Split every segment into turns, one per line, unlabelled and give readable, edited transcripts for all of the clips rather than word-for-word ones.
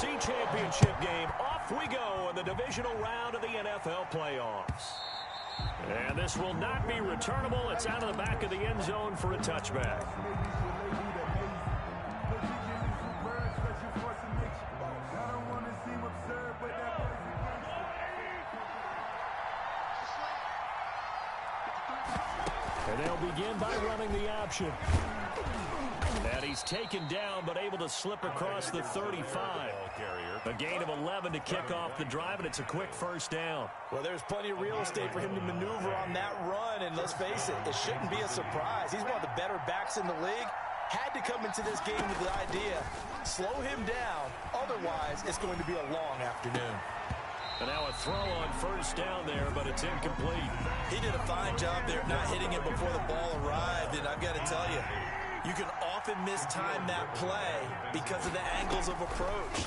AFC Championship game. Off we go in the divisional round of the NFL playoffs. And this will not be returnable. It's out of the back of the end zone for a touchback. And they'll begin by running the option. And he's taken down, but able to slip across the 35. A gain of 11 to kick off the drive, and it's a quick first down.
Well, there's plenty of real estate for him to maneuver on that run, and let's face it, it shouldn't be a surprise. He's one of the better backs in the league. Had to come into this game with the idea, slow him down, otherwise it's going to be a long afternoon.
And now a throw on first down there, but it's incomplete.
He did a fine job there not hitting it before the ball arrived, and I've got to tell you, you can often mistime that play because of the angles of approach.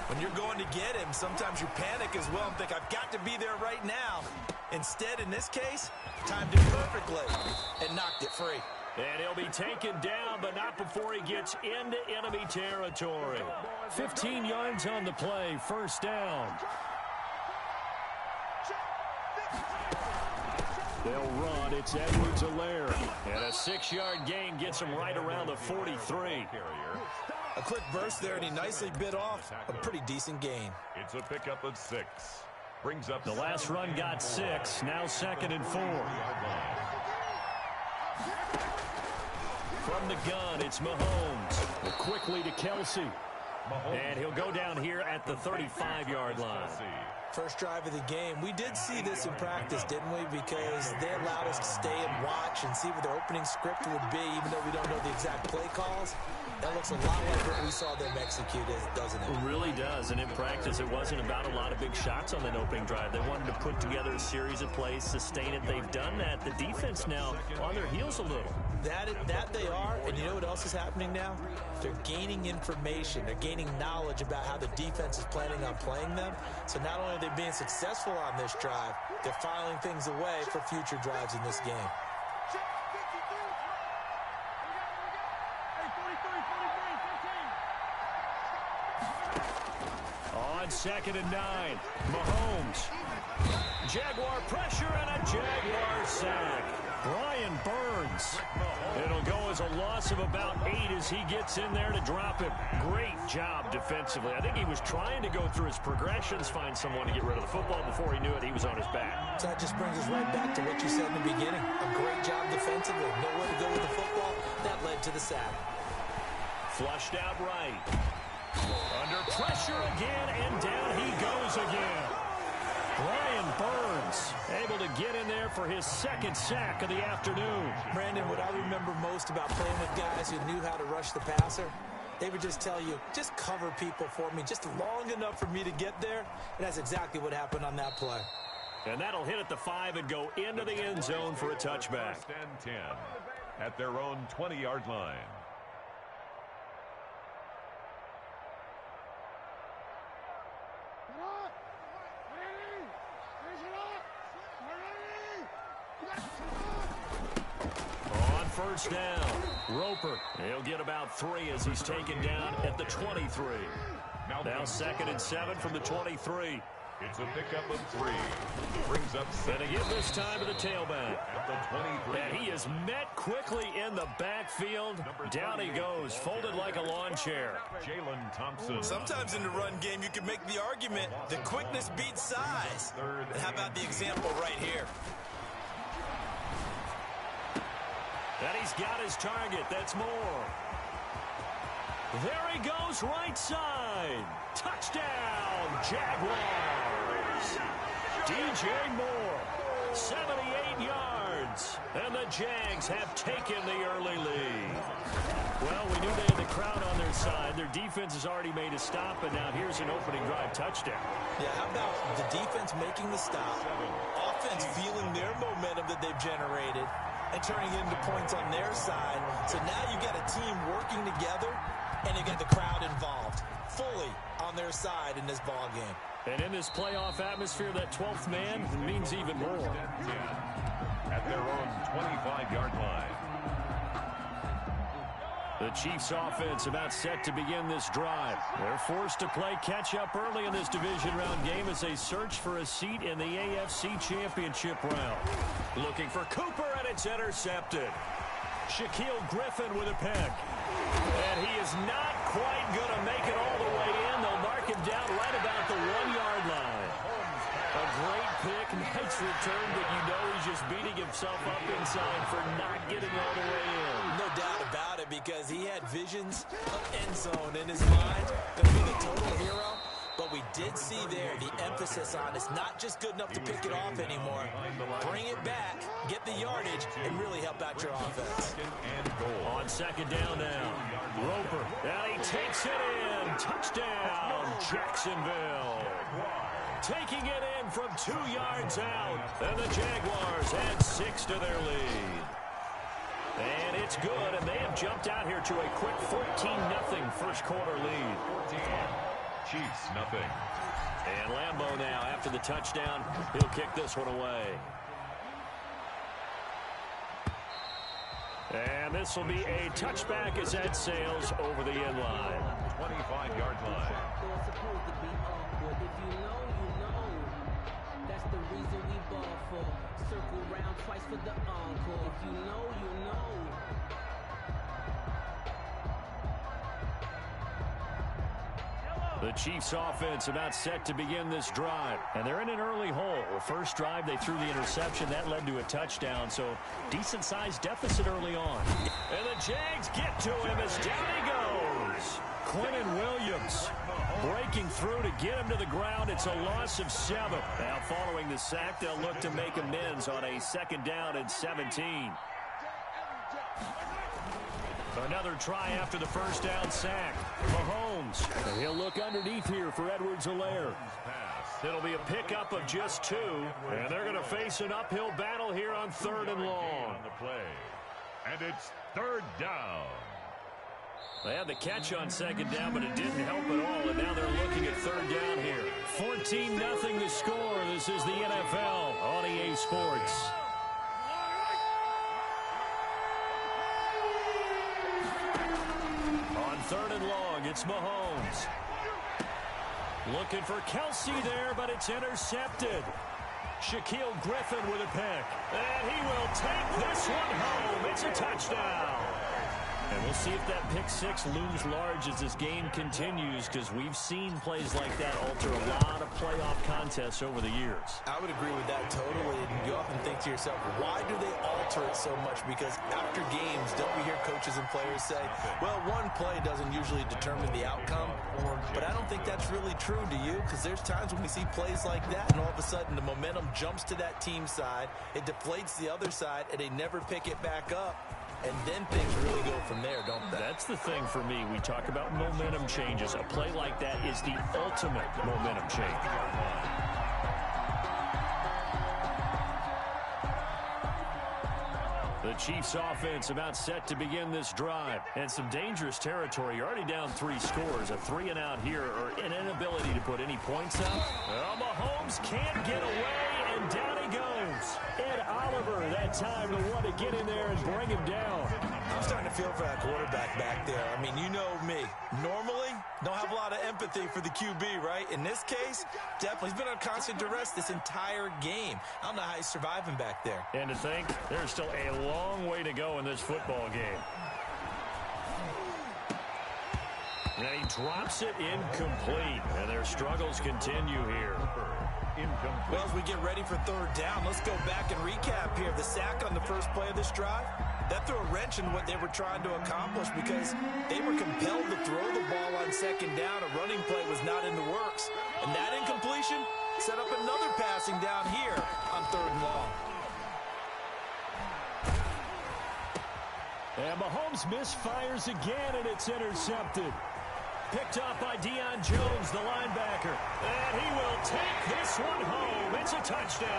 When you're going to get him, sometimes you panic as well and think, I've got to be there right now. Instead, in this case, timed it perfectly and knocked it free.
And he'll be taken down, but not before he gets into enemy territory. 15 yards on the play, first down. They'll run. It's Edwards-Helaire. And a 6-yard gain gets him right around the 43.
A quick burst there, and he nicely bit off a pretty decent gain.
It's a pickup of 6. Brings up
the last run got 6. Now 2nd and 4. From the gun, it's Mahomes. Quickly to Kelsey. And he'll go down here at the 35-yard line.
First drive of the game. We did see this in practice, didn't we? Because they allowed us to stay and watch and see what their opening script would be, even though we don't know the exact play calls. That looks a lot like what we saw them execute, doesn't it?
It really does. And in practice, it wasn't about a lot of big shots on that opening drive. They wanted to put together a series of plays, sustain it. They've done that. The defense now on their heels a little.
That they are, and you know what else is happening now? They're gaining information. They're gaining knowledge about how the defense is planning on playing them. So not only are they being successful on this drive, they're filing things away for future drives in this game.
On 2nd and 9, Mahomes. Jaguar pressure and a Jaguar sack. Brian Burns. It'll go as a loss of about 8 as he gets in there to drop him. Great job defensively. I think he was trying to go through his progressions, find someone to get rid of the football. Before he knew it, he was on his back.
So that just brings us right back to what you said in the beginning. A great job defensively. Nowhere to go with the football. That led to the sack.
Flushed out right. Under pressure again, and down he goes again. Brian Burns able to get in there for his 2nd sack of the afternoon.
Brandon, what I remember most about playing with guys who knew how to rush the passer, they would just tell you, just cover people for me, just long enough for me to get there. And that's exactly what happened on that play.
And that'll hit at the 5 and go into the end zone for a touchback.
1st and 10 at their own 20-yard line.
On first down, Roper. He'll get about 3 as he's taken down at the 23. Now 2nd and 7 from the 23.
It's a pickup of 3. Brings up 6.
And they give this time to the tailback.
At the 23.
And he is met quickly in the backfield. Down he goes, folded like a lawn chair.
Jalen Thompson.
Sometimes in the run game, you can make the argument that quickness beats size. And how about the example right here?
And he's got his target. That's Moore. There he goes, right side. Touchdown, Jaguars. DJ Moore, 78 yards. And the Jags have taken the early lead. Well, we knew they had the crowd on their side. Their defense has already made a stop, and now here's an opening drive touchdown.
Yeah, how about the defense making the stop, offense feeling their momentum that they've generated, and turning it into points on their side. So now you got a team working together, and you got the crowd involved fully on their side in this ball game.
And in this playoff atmosphere, that 12th man means even more.
At their own 25-yard line.
The Chiefs offense about set to begin this drive. They're forced to play catch-up early in this division round game as they search for a seat in the AFC Championship round. Looking for Cooper, and it's intercepted. Shaquille Griffin with a pick. And he is not quite going to make it all the way in. They'll mark him down right about the 1-yard line. A great pick, nice return, but you know he's just beating himself up inside for not getting all the way in.
No doubt about it, because he had visions of end zone in his mind. Going to be the total hero. But we did see there the emphasis on it's not just good enough to pick it off anymore. Bring it back, get the yardage, and really help out your offense.
On second down now, Roper, and he takes it in. Touchdown, Jacksonville. Taking it in from 2 yards out, and the Jaguars add 6 to their lead. And it's good, and they have jumped out here to a quick 14-0 first quarter lead.
Chiefs, nothing.
And Lambeau now, after the touchdown, he'll kick this one away. And this will be a touchback as that sails over the end line.
25-yard line.
That's the reason we ball for. Circle round twice for the encore. If you know, you know.
The Chiefs offense about set to begin this drive. And they're in an early hole. First drive, they threw the interception. That led to a touchdown. So decent-sized deficit early on. And the Jags get to him as down he goes. Quinnen Williams breaking through to get him to the ground. It's a loss of 7. Now following the sack, they'll look to make amends on a second down and 17. Another try after the first down sack. Mahomes. And he'll look underneath here for Edwards-Helaire. It'll be a pickup of just 2. And they're going to face an uphill battle here on 3rd and long.
And it's 3rd down.
They had the catch on second down, but it didn't help at all. And now they're looking at 3rd down here. 14-0 the score. This is the NFL on EA Sports. On 3rd and long, it's Mahomes. Looking for Kelsey there, but it's intercepted. Shaquille Griffin with a pick. And he will take this one home. It's a touchdown. And we'll see if that pick 6 looms large as this game continues, because we've seen plays like that alter a lot of playoff contests over the years.
I would agree with that totally. And you often think to yourself, why do they alter it so much? Because after games, don't we hear coaches and players say, well, one play doesn't usually determine the outcome. But I don't think that's really true, do you? Because there's times when we see plays like that, and all of a sudden the momentum jumps to that team side, it deflates the other side, and they never pick it back up. And then things really go from there, don't they?
That's the thing for me. We talk about momentum changes. A play like that is the ultimate momentum change. The Chiefs offense about set to begin this drive. And some dangerous territory. You're already down 3 scores. A 3-and-out here, or an inability to put any points up. Well, Mahomes can't get away, and down he goes. Ed Oliver, that time to want to get in there and bring him down.
I'm starting to feel for that quarterback back there. I mean, you know me. Normally, don't have a lot of empathy for the QB, right? In this case, definitely. He's been on constant duress this entire game. I don't know how he's surviving back there.
And to think, there's still a long way to go in this football game. And he drops it incomplete. And their struggles continue here.
Incomplete.
Well, as we get ready for 3rd down, let's go back and recap here. The sack on the first play of this drive, that threw a wrench in what they were trying to accomplish, because they were compelled to throw the ball on second down. A running play was not in the works. And that incompletion set up another passing down here on 3rd and long.
And Mahomes misfires again, and it's intercepted. Picked up by Deion Jones, the linebacker. And he will take this one home. It's a touchdown.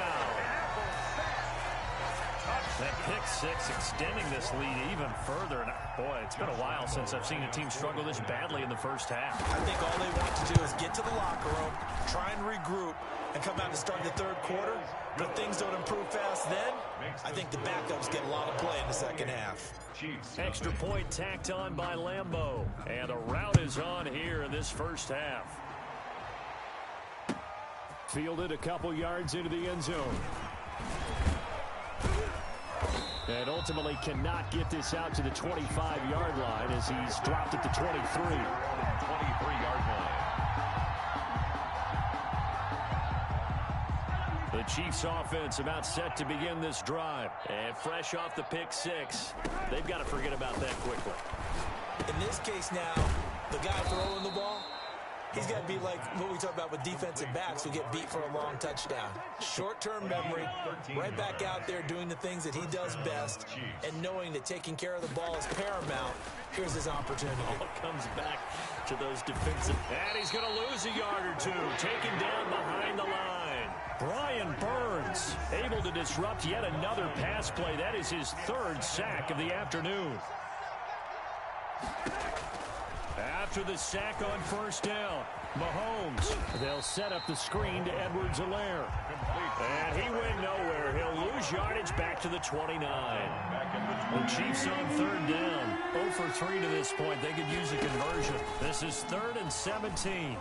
That pick 6 extending this lead even further. And boy, it's been a while since I've seen a team struggle this badly in the first half.
I think all they want to do is get to the locker room, try and regroup, and come out to start the third quarter, but if things don't improve fast then, I think the backups get a lot of play in the second half.
Extra point tacked on by Lambeau. And a rout is on here in this first half. Fielded a couple yards into the end zone. And ultimately cannot get this out to the 25-yard line as he's dropped at the 23.
23-yard line.
The Chiefs offense about set to begin this drive. And fresh off the pick six, they've got to forget about that quickly.
In this case now, the guy throwing the ball, he's got to be like what we talk about with defensive backs who get beat for a long touchdown. Short-term memory, right back out there doing the things that he does best, and knowing that taking care of the ball is paramount. Here's his opportunity.
All comes back to those defensive. And he's going to lose a yard or two, taken down behind the line. Brian Burns able to disrupt yet another pass play. That is his third sack of the afternoon. After the sack on first down, Mahomes, they'll set up the screen to Edwards-Helaire. And he went nowhere. He'll lose yardage back to the 29. The Chiefs on third down. 0 for 3 to this point. They could use a conversion. This is 3rd and 17.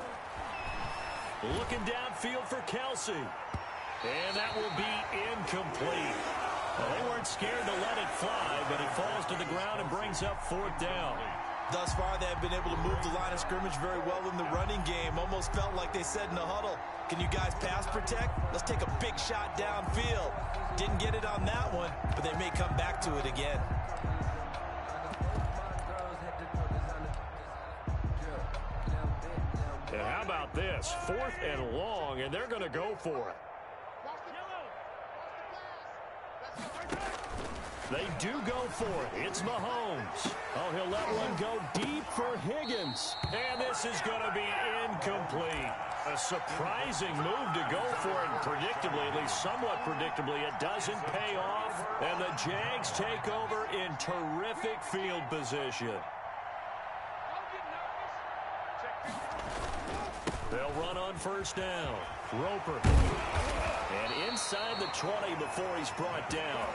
Looking downfield for Kelsey. And that will be incomplete. Well, they weren't scared to let it fly, but it falls to the ground and brings up 4th down.
Thus far, they have been able to move the line of scrimmage very well in the running game. Almost felt like they said in the huddle, can you guys pass protect? Let's take a big shot downfield. Didn't get it on that one, but they may come back to it again.
And how about this? 4th and long, and they're going to go for it. They do go for it. It's Mahomes. Oh, he'll let one go deep for Higgins. And this is going to be incomplete. A surprising move to go for it. And predictably, at least somewhat predictably, it doesn't pay off. And the Jags take over in terrific field position. They'll run on first down. Roper. And inside the 20 before he's brought down.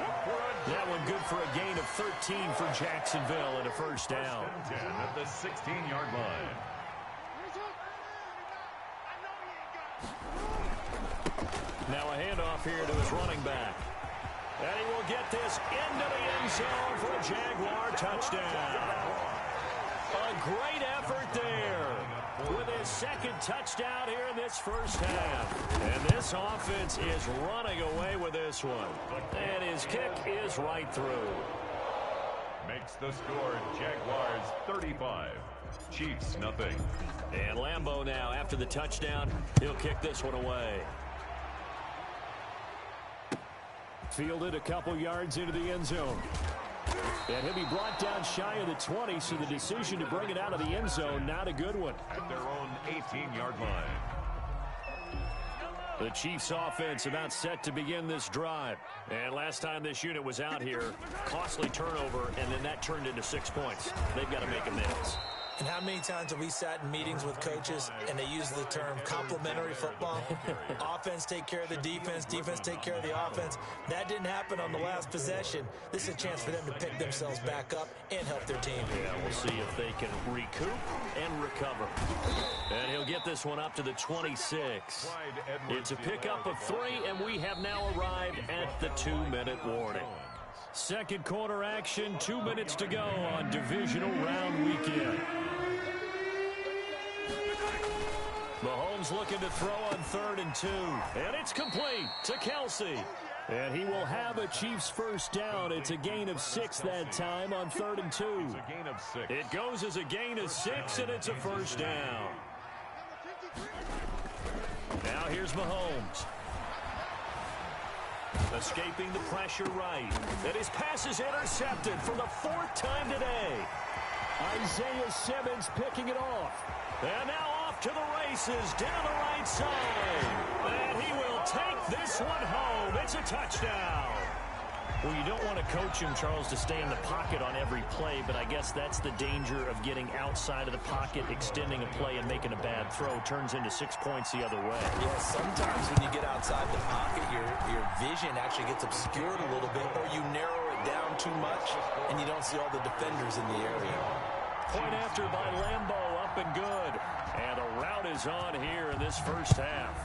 That one good for a gain of 13 for Jacksonville and a first down.
10 at the 16-yard line.
Now a handoff here to his running back. And he will get this into the end zone for a Jaguar touchdown. A great effort there with his second touchdown here in this first half. And this offense is running away with this one. And his kick is right through.
Makes the score Jaguars 35. Chiefs nothing.
And Lambeau now after the touchdown. He'll kick this one away. Fielded a couple yards into the end zone. And he'll be brought down shy of the 20, so the decision to bring it out of the end zone, not a good one.
At their own 18-yard line.
The Chiefs offense about set to begin this drive. And last time this unit was out here, costly turnover, and then that turned into 6 points. They've got to make amends.
And how many times have we sat in meetings with coaches and they use the term complementary football? Offense take care of the defense, defense take care of the offense. That didn't happen on the last possession. This is a chance for them to pick themselves back up and help their team.
Yeah, we'll see if they can recoup and recover. And he'll get this one up to the 26. It's a pickup of 3, and we have now arrived at the 2-minute warning. Second quarter action, 2 minutes to go on divisional round weekend. Mahomes looking to throw on 3rd and 2. And it's complete to Kelsey. And he will have a Chiefs first down. It's a gain of 6 that time on 3rd and 2.
It's a gain of 6.
It goes as a gain of 6, and it's a first down. Now here's Mahomes. Escaping the pressure right. And his pass is intercepted for the 4th time today. Isaiah Simmons picking it off. And now off to the races down the right side. And he will take this one home. It's a touchdown. Well, you don't want to coach him, Charles, to stay in the pocket on every play, but I guess that's the danger of getting outside of the pocket, extending a play, and making a bad throw. Turns into 6 points the other way.
Yeah, sometimes when you get outside the pocket, your vision actually gets obscured a little bit, or you narrow it down too much, and you don't see all the defenders in the area.
Point after by Lambeau, up and good. And a rout is on here in this first half.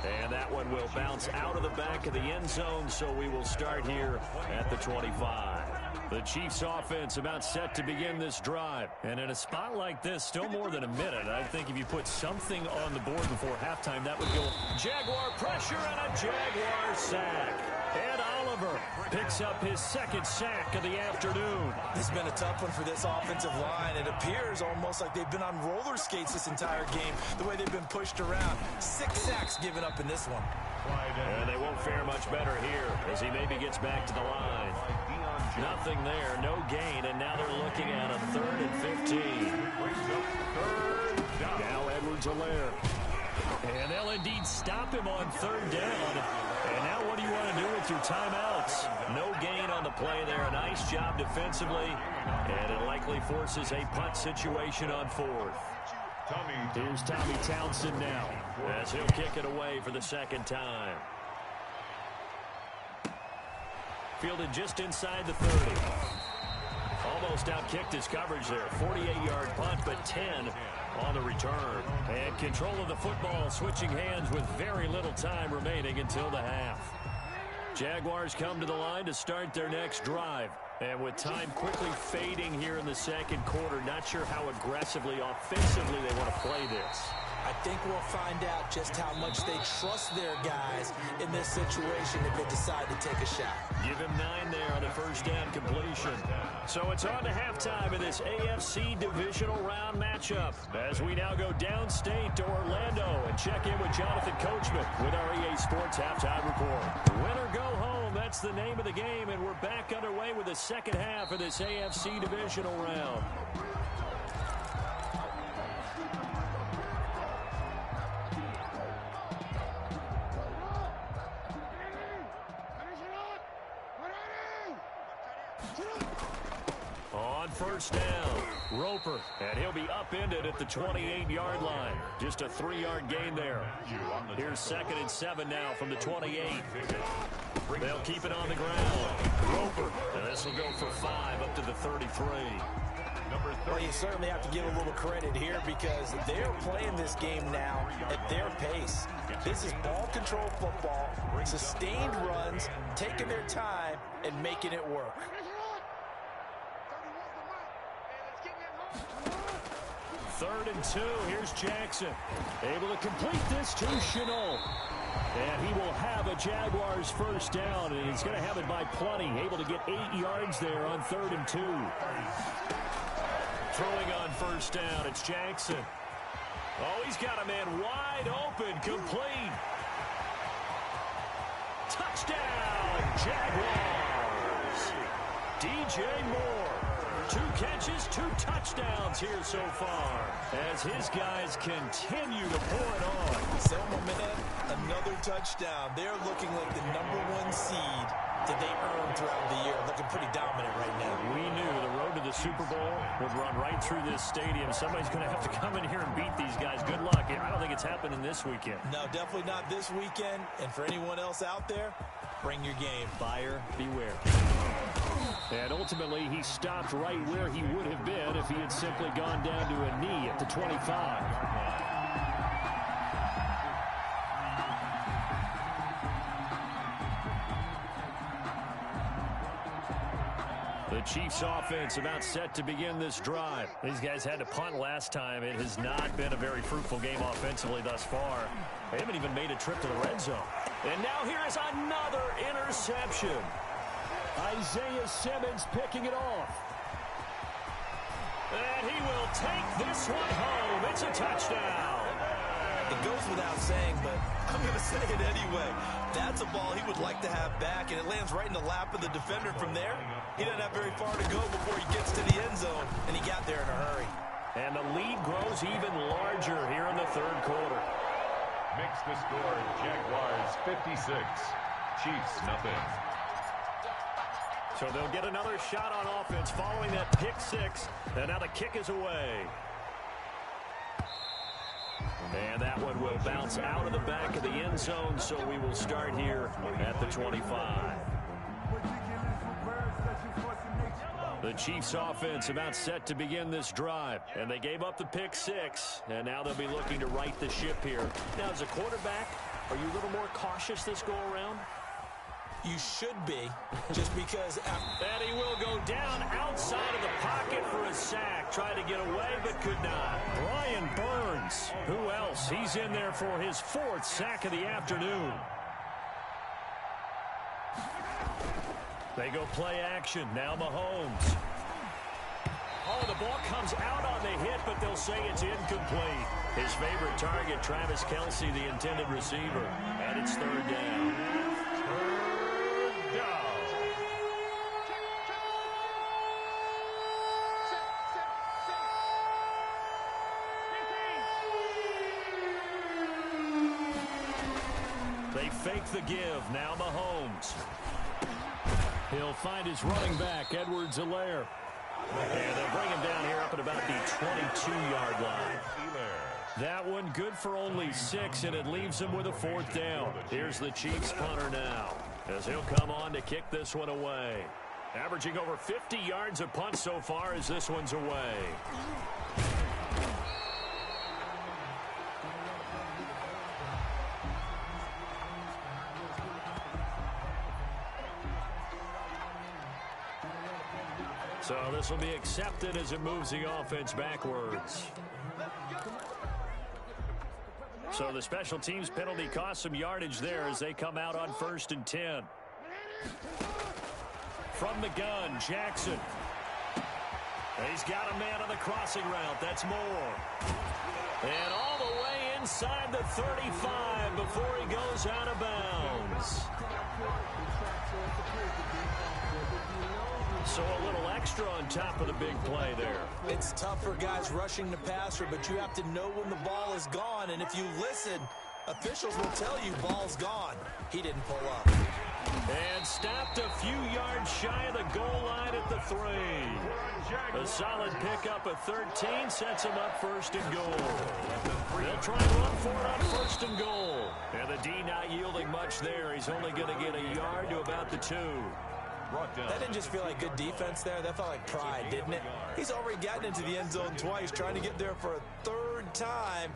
And that one will bounce out of the back of the end zone, so we will start here at the 25. The Chiefs offense about set to begin this drive. And in a spot like this, still more than a minute, I think if you put something on the board before halftime, that would go Jaguar pressure and a Jaguar sack. And Oliver picks up his second sack of the afternoon.
This has been a tough one for this offensive line. It appears almost like they've been on roller skates this entire game, the way they've been pushed around. 6 sacks given up in this one.
And they won't fare much better here as he maybe gets back to the line. Nothing there, no gain, and now they're looking at a 3rd and 15. Now Edwards-Helaire. And they'll indeed stop him on 3rd down. And now what do you want to do with your timeouts? No gain on the play there. A nice job defensively. And it likely forces a punt situation on 4th. Here's Tommy Townsend now as he'll kick it away for the second time. Fielded just inside the 30. Almost outkicked his coverage there. 48-yard punt, but 10 on the return. And control of the football, switching hands with very little time remaining until the half. Jaguars come to the line to start their next drive. And with time quickly fading here in the second quarter, not sure how aggressively, offensively they want to play this.
I think we'll find out just how much they trust their guys in this situation if they decide to take a shot.
Give him 9 there on the first down completion. So it's on to halftime in this AFC divisional round matchup as we now go downstate to Orlando and check in with Jonathan Coachman with our EA Sports Halftime Report. Win or go home, that's the name of the game, and we're back underway with the second half of this AFC divisional round. On first down, Roper, and he'll be upended at the 28-yard line. Just a 3-yard gain there. Here's 2nd and 7 now from the 28. They'll keep it on the ground. Roper, and this will go for 5 up to the 33.
Well, you certainly have to give a little credit here because they're playing this game now at their pace. This is ball control football, sustained runs, taking their time, and making it work.
3rd and 2. Here's Jackson. Able to complete this to Chenault. And he will have a Jaguars first down, and he's going to have it by plenty. Able to get 8 yards there on 3rd and 2. Throwing on first down, it's Jackson. Oh, he's got a man wide open, complete. Touchdown, Jaguars. DJ Moore. 2 catches, 2 touchdowns here so far as his guys continue to pour it on.
Selma man, another touchdown. They're looking like the #1 seed that they earned throughout the year. Looking pretty dominant right now.
We knew the road to the Super Bowl would run right through this stadium. Somebody's going to have to come in here and beat these guys. Good luck. I don't think it's happening this weekend.
No, definitely not this weekend. And for anyone else out there, bring your game.
Buyer beware. And ultimately, he stopped right where he would have been if he had simply gone down to a knee at the 25. The Chiefs offense about set to begin this drive. These guys had to punt last time. It has not been a very fruitful game offensively thus far. They haven't even made a trip to the red zone. And now here is another interception. Isaiah Simmons picking it off. And he will take this one home. It's a touchdown.
It goes without saying, but I'm going to say it anyway. That's a ball he would like to have back, and it lands right in the lap of the defender from there. He doesn't have very far to go before he gets to the end zone, and he got there in a hurry.
And the lead grows even larger here in the third quarter.
Makes the score Jaguars 56, Chiefs nothing.
So they'll get another shot on offense following that pick six. And now the kick is away. And that one will bounce out of the back of the end zone, so we will start here at the 25. The Chiefs offense about set to begin this drive, and they gave up the pick six, and now they'll be looking to right the ship here. Now, as a quarterback, are you a little more cautious this go-around?
You should be, just because...
And he will go down outside of the pocket for a sack. Tried to get away, but could not. Brian Burns. Who else? He's in there for his fourth sack of the afternoon. They go play action. Now Mahomes. Oh, the ball comes out on the hit, but they'll say it's incomplete. His favorite target, Travis Kelce, the intended receiver. And it's third down. They fake the give. Now Mahomes. He'll find his running back, Edwards-Helaire. And they'll bring him down here up at about the 22-yard line. That one good for only 6, and it leaves him with a fourth down. Here's the Chiefs punter now, as he'll come on to kick this one away. Averaging over 50 yards a punt so far as this one's away. So this will be accepted as it moves the offense backwards. So the special teams penalty cost some yardage there as they come out on 1st and 10. From the gun, Jackson. And he's got a man on the crossing route. That's Moore. And all the way inside the 35 before he goes out of bounds. So a little extra on top of the big play there.
It's tough for guys rushing the passer, but you have to know when the ball is gone. And if you listen, officials will tell you ball's gone. He didn't pull up.
And stopped a few yards shy of the goal line at the 3. A solid pickup of 13 sets him up 1st and goal. They'll try and run for it on 1st and goal. And the D not yielding much there. He's only going to get a yard to about the 2.
That didn't just feel like good defense there. That felt like pride, didn't it? He's already gotten into the end zone twice, trying to get there for a 3rd time.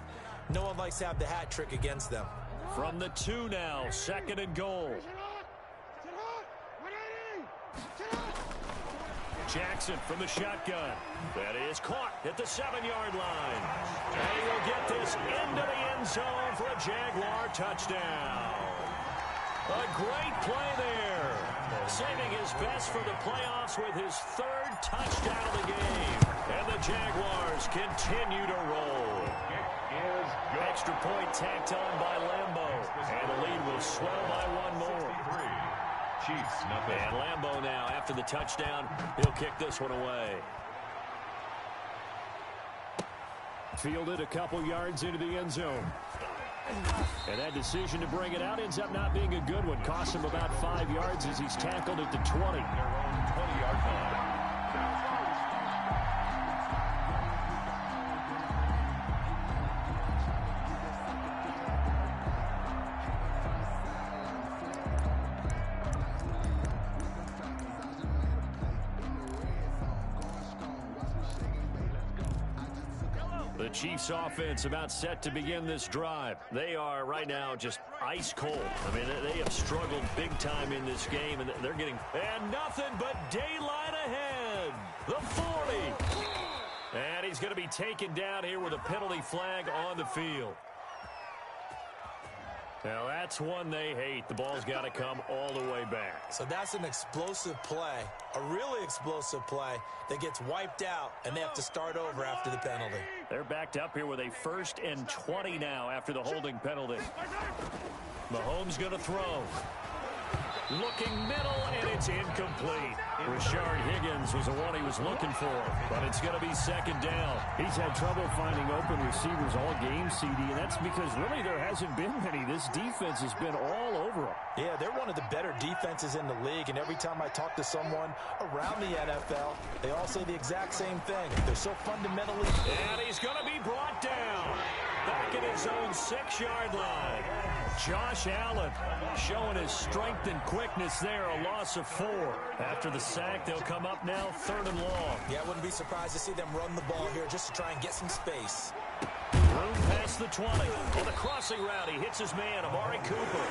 No one likes to have the hat trick against them.
From the 2 now, 2nd and goal. Jackson from the shotgun. That is caught at the 7-yard line. And he will get this into the end zone for a Jaguar touchdown. A great play there. Saving his best for the playoffs with his 3rd touchdown of the game. And the Jaguars continue to roll. Extra point tacked on by Lambeau. And the lead will swell by 1 more.
Chiefs nothing.
And Lambeau now, after the touchdown, he'll kick this one away. Fielded a couple yards into the end zone. And that decision to bring it out ends up not being a good one. Costs him about 5 yards as he's tackled at the 20.
Their own 20-yard line.
The Chiefs offense about set to begin this drive. They are right now just ice cold. I mean, they have struggled big time in this game, and they're getting... And nothing but daylight ahead. The 40. And he's going to be taken down here with a penalty flag on the field. Now, that's one they hate. The ball's got to come all the way back.
So that's an explosive play, a really explosive play that gets wiped out, and they have to start over after the penalty.
They're backed up here with a 1st and 20 now after the holding penalty. Mahomes going to throw. Looking middle, and it's incomplete. Rashard Higgins was the one he was looking for, but it's going to be second down.
He's had trouble finding open receivers all game, CD, and that's because really there hasn't been many. This defense has been all over him.
Yeah, they're one of the better defenses in the league, and every time I talk to someone around the NFL, they all say the exact same thing. They're so fundamentally...
And he's going to be brought down back at his own 6-yard line. Josh Allen showing his strength and quickness there, a loss of 4. After the sack, they'll come up now 3rd and long.
Yeah, I wouldn't be surprised to see them run the ball here just to try and get some space.
Room past the 20. On the crossing route, he hits his man, Amari Cooper.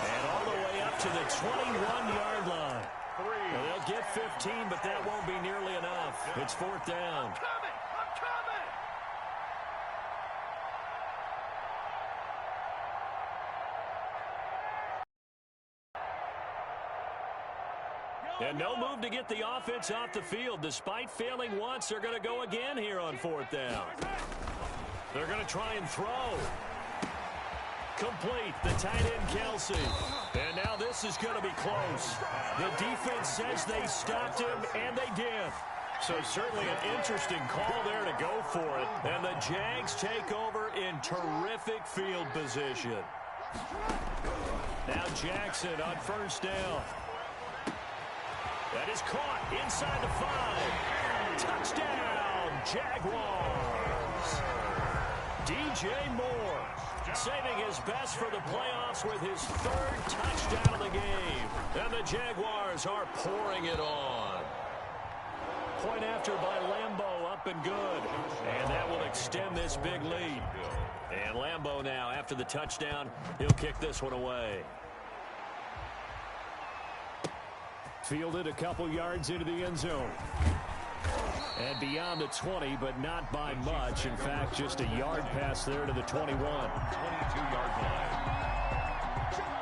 And all the way up to the 21-yard line. Well, they'll get 15, but that won't be nearly enough. It's 4th down. And no move to get the offense off the field. Despite failing once, they're going to go again here on 4th down. They're going to try and throw. Complete, the tight end, Kelsey. And now this is going to be close. The defense says they stopped him, and they did. So certainly an interesting call there to go for it. And the Jags take over in terrific field position. Now Jackson on 1st down. That is caught inside the 5. Touchdown, Jaguars. DJ Moore saving his best for the playoffs with his 3rd touchdown of the game. And the Jaguars are pouring it on. Point after by Lambeau, up and good. And that will extend this big lead. And Lambeau now, after the touchdown, he'll kick this one away.
Fielded a couple yards into the end zone. And beyond the 20, but not by much. In fact, just a yard pass there to the 21.
22-yard line.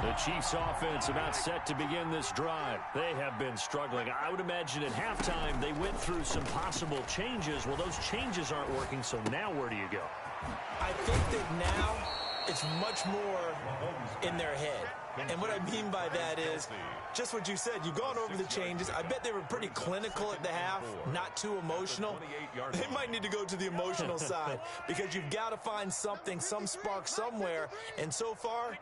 The Chiefs offense about set to begin this drive. They have been struggling. I would imagine at halftime they went through some possible changes. Well, those changes aren't working, so now where do you go?
I think that now it's much more in their head. And what I mean by that is just what you said. You've gone over the changes. I bet they were pretty clinical at the half, not too emotional. They might need to go to the emotional side because you've got to find something, some spark somewhere. And so far,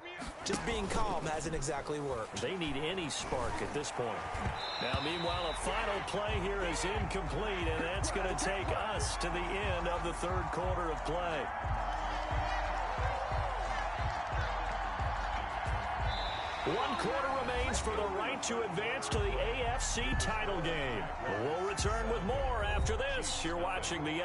just being calm hasn't exactly worked.
They need any spark at this point. Now, meanwhile, a final play here is incomplete, and that's going to take us to the end of the 3rd quarter of play. One quarter remains for the right to advance to the AFC title game. We'll return with more after this. You're watching the